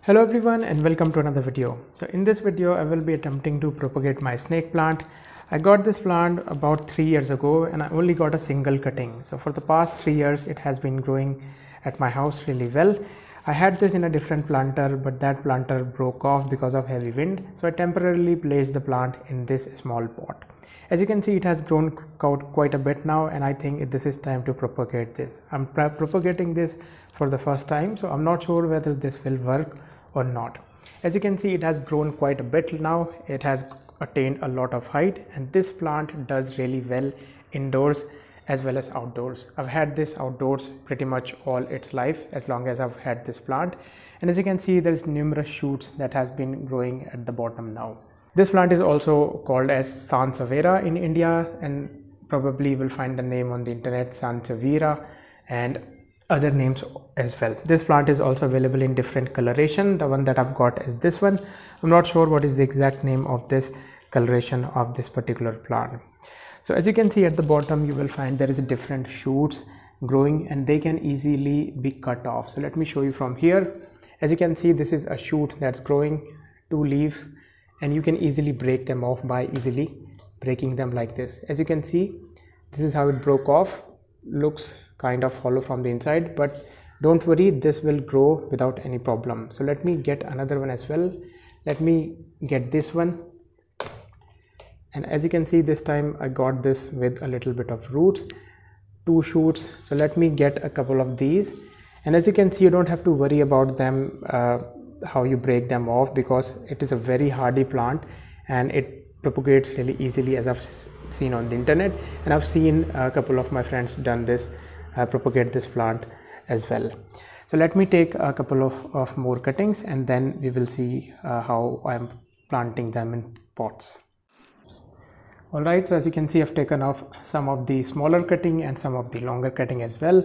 Hello everyone and welcome to another video. So in this video I will be attempting to propagate my snake plant. I got this plant about 3 years ago and I only got a single cutting. So for the past 3 years it has been growing at my house really well. I had this in a different planter, but that planter broke off because of heavy wind. So I temporarily placed the plant in this small pot. As you can see, it has grown out quite a bit now, and I think this is time to propagate this. I'm propagating this for the first time, so I'm not sure whether this will work or not. As you can see, it has grown quite a bit now. It has attained a lot of height, and this plant does really well indoors as well as outdoors. I've had this outdoors pretty much all its life as long as I've had this plant, and as you can see, there's numerous shoots that has been growing at the bottom now. This plant is also called as Sansevieria in India, and probably you will find the name on the internet, Sansevieria, and other names as well. This plant is also available in different coloration. The one that I've got is this one. I'm not sure what is the exact name of this coloration of this particular plant. So as you can see at the bottom, you will find there is different shoots growing and they can easily be cut off. So let me show you from here. As you can see, this is a shoot that's growing, 2 leaves, and you can easily break them off by easily breaking them like this. As you can see, this is how it broke off. Looks kind of hollow from the inside, but don't worry, this will grow without any problem. So let me get another one as well. Let me get this one, and as you can see, this time I got this with a little bit of roots, 2 shoots. So let me get a couple of these, and as you can see, you don't have to worry about them how you break them off, because it is a very hardy plant and it propagates really easily, as I've seen on the internet, and I've seen a couple of my friends done this, propagate this plant as well. So let me take a couple of more cuttings and then we will see how I'm planting them in pots. Alright, so as you can see, I've taken off some of the smaller cutting and some of the longer cutting as well.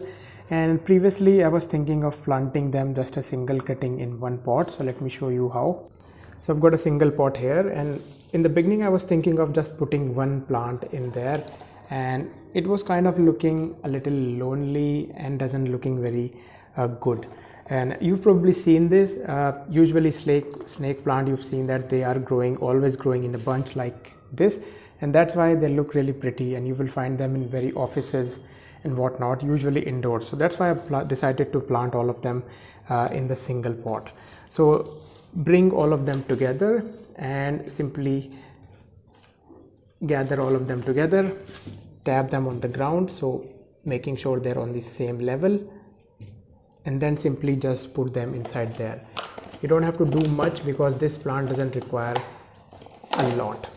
And previously I was thinking of planting them just a single cutting in one pot. So let me show you how. So I've got a single pot here, and in the beginning I was thinking of just putting one plant in there, and it was kind of looking a little lonely and doesn't looking very good. And you've probably seen this, usually snake plant, you've seen that they are growing, always growing in a bunch like this, and that's why they look really pretty, and you will find them in very offices and whatnot, usually indoors. So that's why I decided to plant all of them in the single pot. So bring all of them together and simply gather all of them together, tap them on the ground, so making sure they're on the same level, and then simply just put them inside there. You don't have to do much because this plant doesn't require a lot.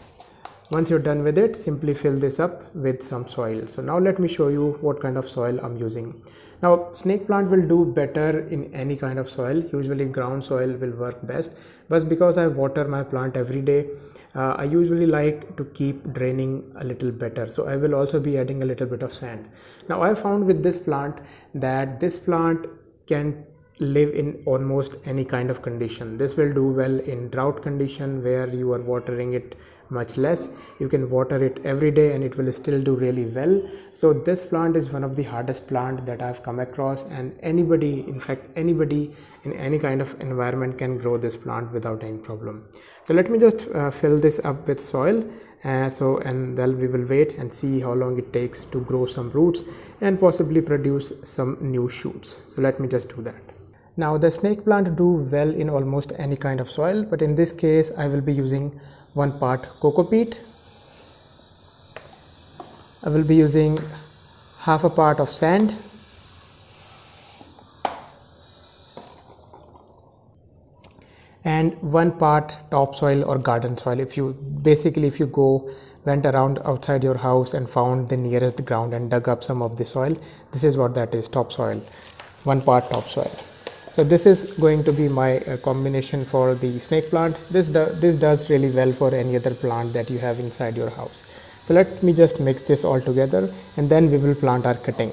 Once you're done with it, simply fill this up with some soil. So now let me show you what kind of soil I'm using. Now snake plant will do better in any kind of soil. Usually ground soil will work best, but because I water my plant every day, I usually like to keep draining a little better. So I will also be adding a little bit of sand. Now I found with this plant that this plant can live in almost any kind of condition. This will do well in drought condition where you are watering it much less. You can water it every day and it will still do really well. So this plant is one of the hardest plant that I've come across, and anybody, in fact anybody in any kind of environment can grow this plant without any problem. So let me just fill this up with soil, and then we will wait and see how long it takes to grow some roots and possibly produce some new shoots. So let me just do that. Now the snake plant do well in almost any kind of soil, but in this case I will be using 1 part coco peat. I will be using half a part of sand, and 1 part topsoil or garden soil. If you went around outside your house and found the nearest ground and dug up some of the soil, this is what that is, topsoil, 1 part topsoil. So this is going to be my combination for the snake plant. This does really well for any other plant that you have inside your house. So let me just mix this all together and then we will plant our cutting.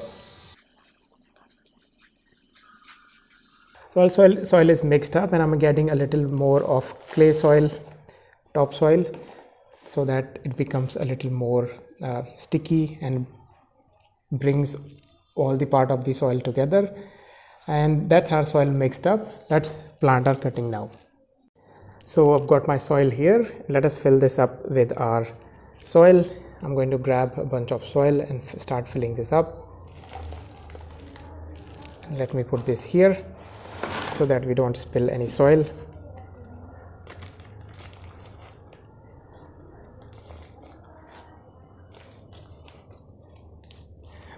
So soil is mixed up and I'm getting a little more of clay soil, topsoil, so that it becomes a little more sticky and brings all the part of the soil together. And that's our soil mixed up. Let's plant are cutting now. So I've got my soil here. Let us fill this up with our soil. I'm going to grab a bunch of soil and start filling this up. Let me put this here so that we don't spill any soil.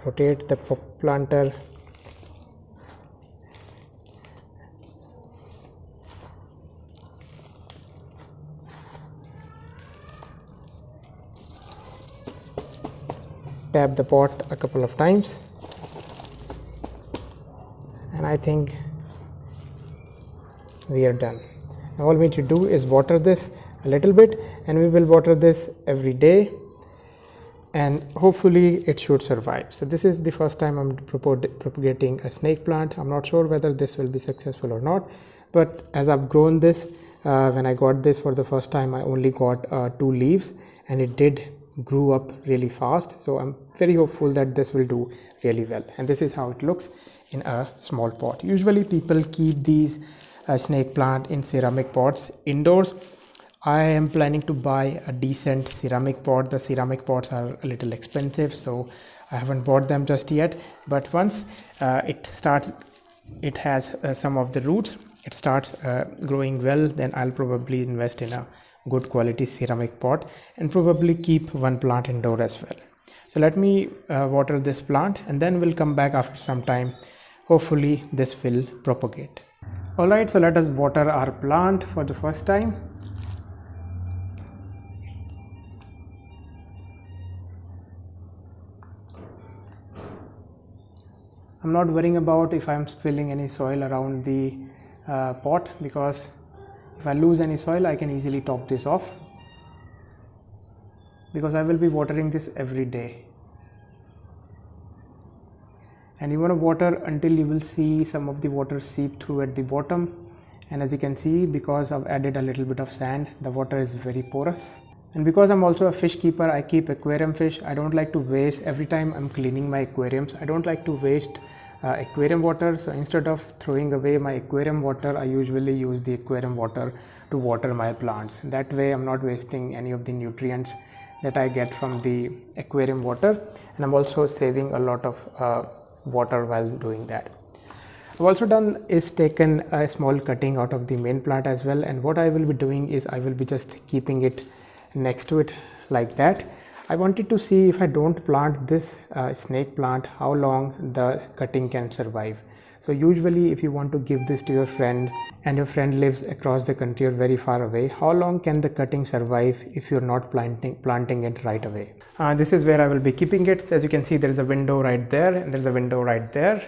Rotate the planter. Tap the pot a couple of times, and I think we are done. Now all we need to do is water this a little bit, and we will water this every day, and hopefully it should survive. So this is the first time I'm propagating a snake plant. I'm not sure whether this will be successful or not, but as I've grown this, when I got this for the first time, I only got 2 leaves, and it did grew up really fast. So I'm very hopeful that this will do really well. And this is how it looks in a small pot. Usually people keep these snake plant in ceramic pots indoors. I am planning to buy a decent ceramic pot. The ceramic pots are a little expensive, so I haven't bought them just yet. But once it has some of the roots, it starts growing well, then I'll probably invest in a good quality ceramic pot and probably keep one plant indoor as well. So let me water this plant, and then we'll come back after some time. Hopefully this will propagate. Alright, so let us water our plant for the first time. I'm not worrying about if I'm spilling any soil around the pot, because if I lose any soil, I can easily top this off, because I will be watering this every day. And you want to water until you will see some of the water seep through at the bottom. And as you can see, because I've added a little bit of sand, the water is very porous. And because I'm also a fish keeper, I keep aquarium fish. I don't like to waste, every time I'm cleaning my aquariums, I don't like to waste aquarium water. So instead of throwing away my aquarium water, I usually use the aquarium water to water my plants. That way I'm not wasting any of the nutrients that I get from the aquarium water, and I'm also saving a lot of water while doing that. I've also done is taken a small cutting out of the main plant as well, and what I will be doing is I will be just keeping it next to it like that. I wanted to see if I don't plant this snake plant, how long the cutting can survive. So usually if you want to give this to your friend and your friend lives across the country or very far away, how long can the cutting survive if you're not planting it right away? This is where I will be keeping it. So as you can see, there is a window right there and there's a window right there.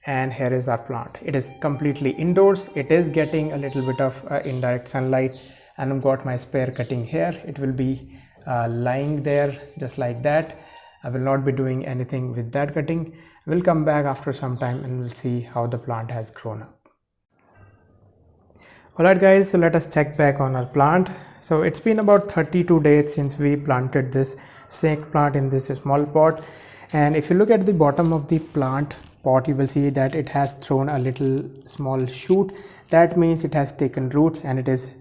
And here is our plant. It is completely indoors. It is getting a little bit of indirect sunlight, and I've got my spare cutting here. It will be lying there just like that. I will not be doing anything with that cutting. We'll come back after some time and we'll see how the plant has grown up. Alright guys, so let us check back on our plant. So it's been about 32 days since we planted this snake plant in this small pot, and if you look at the bottom of the plant pot, you will see that it has thrown a little small shoot. That means it has taken roots and it is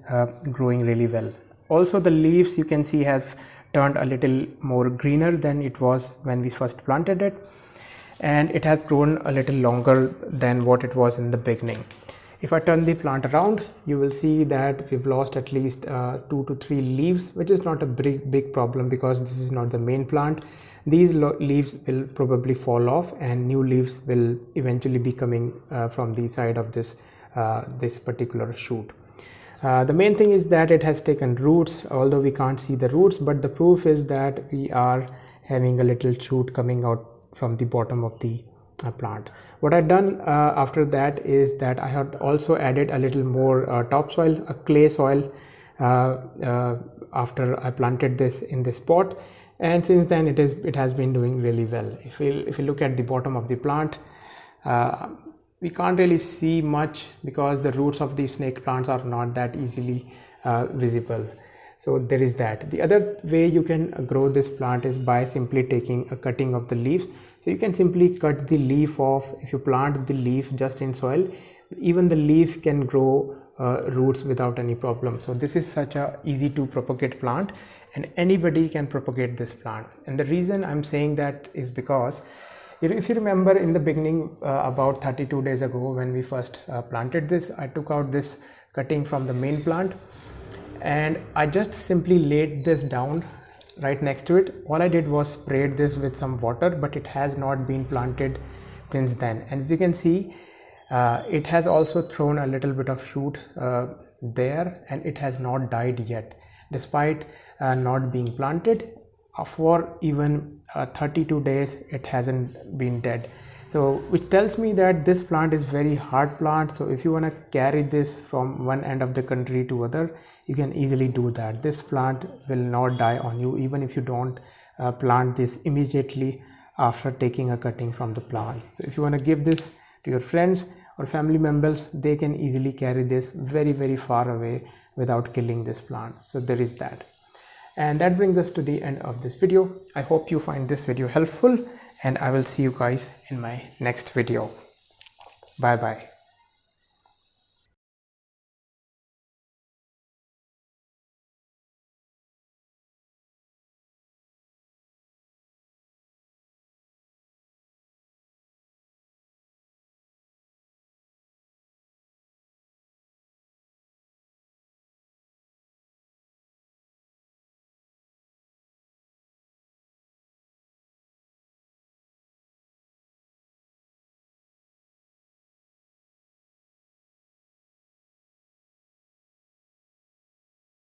growing really well. Also the leaves you can see have turned a little more greener than it was when we first planted it, and it has grown a little longer than what it was in the beginning. If I turn the plant around, you will see that we've lost at least 2 to 3 leaves, which is not a big problem because this is not the main plant. These leaves will probably fall off and new leaves will eventually be coming from the side of this particular shoot. The main thing is that it has taken roots, although we can't see the roots, but the proof is that we are having a little shoot coming out from the bottom of the plant. What I've done after that is that I had also added a little more topsoil, a clay soil, after I planted this in this pot, and since then it has been doing really well. If you look at the bottom of the plant, we can't really see much because the roots of these snake plants are not that easily visible. So there is that. The other way you can grow this plant is by simply taking a cutting of the leaves. So you can simply cut the leaf off. If you plant the leaf just in soil, even the leaf can grow roots without any problem. So this is such a easy to propagate plant, and anybody can propagate this plant. And the reason I'm saying that is because if you remember in the beginning, about 32 days ago when we first planted this, I took out this cutting from the main plant and I just simply laid this down right next to it. All I did was sprayed this with some water, but it has not been planted since then. And as you can see, it has also thrown a little bit of shoot there, and it has not died yet despite not being planted. For even 32 days it hasn't been dead, so which tells me that this plant is very hard plant. So if you want to carry this from one end of the country to other, you can easily do that. This plant will not die on you even if you don't plant this immediately after taking a cutting from the plant. So if you want to give this to your friends or family members, they can easily carry this very far away without killing this plant. So there is that. And that brings us to the end of this video. I hope you find this video helpful, and I will see you guys in my next video. Bye bye.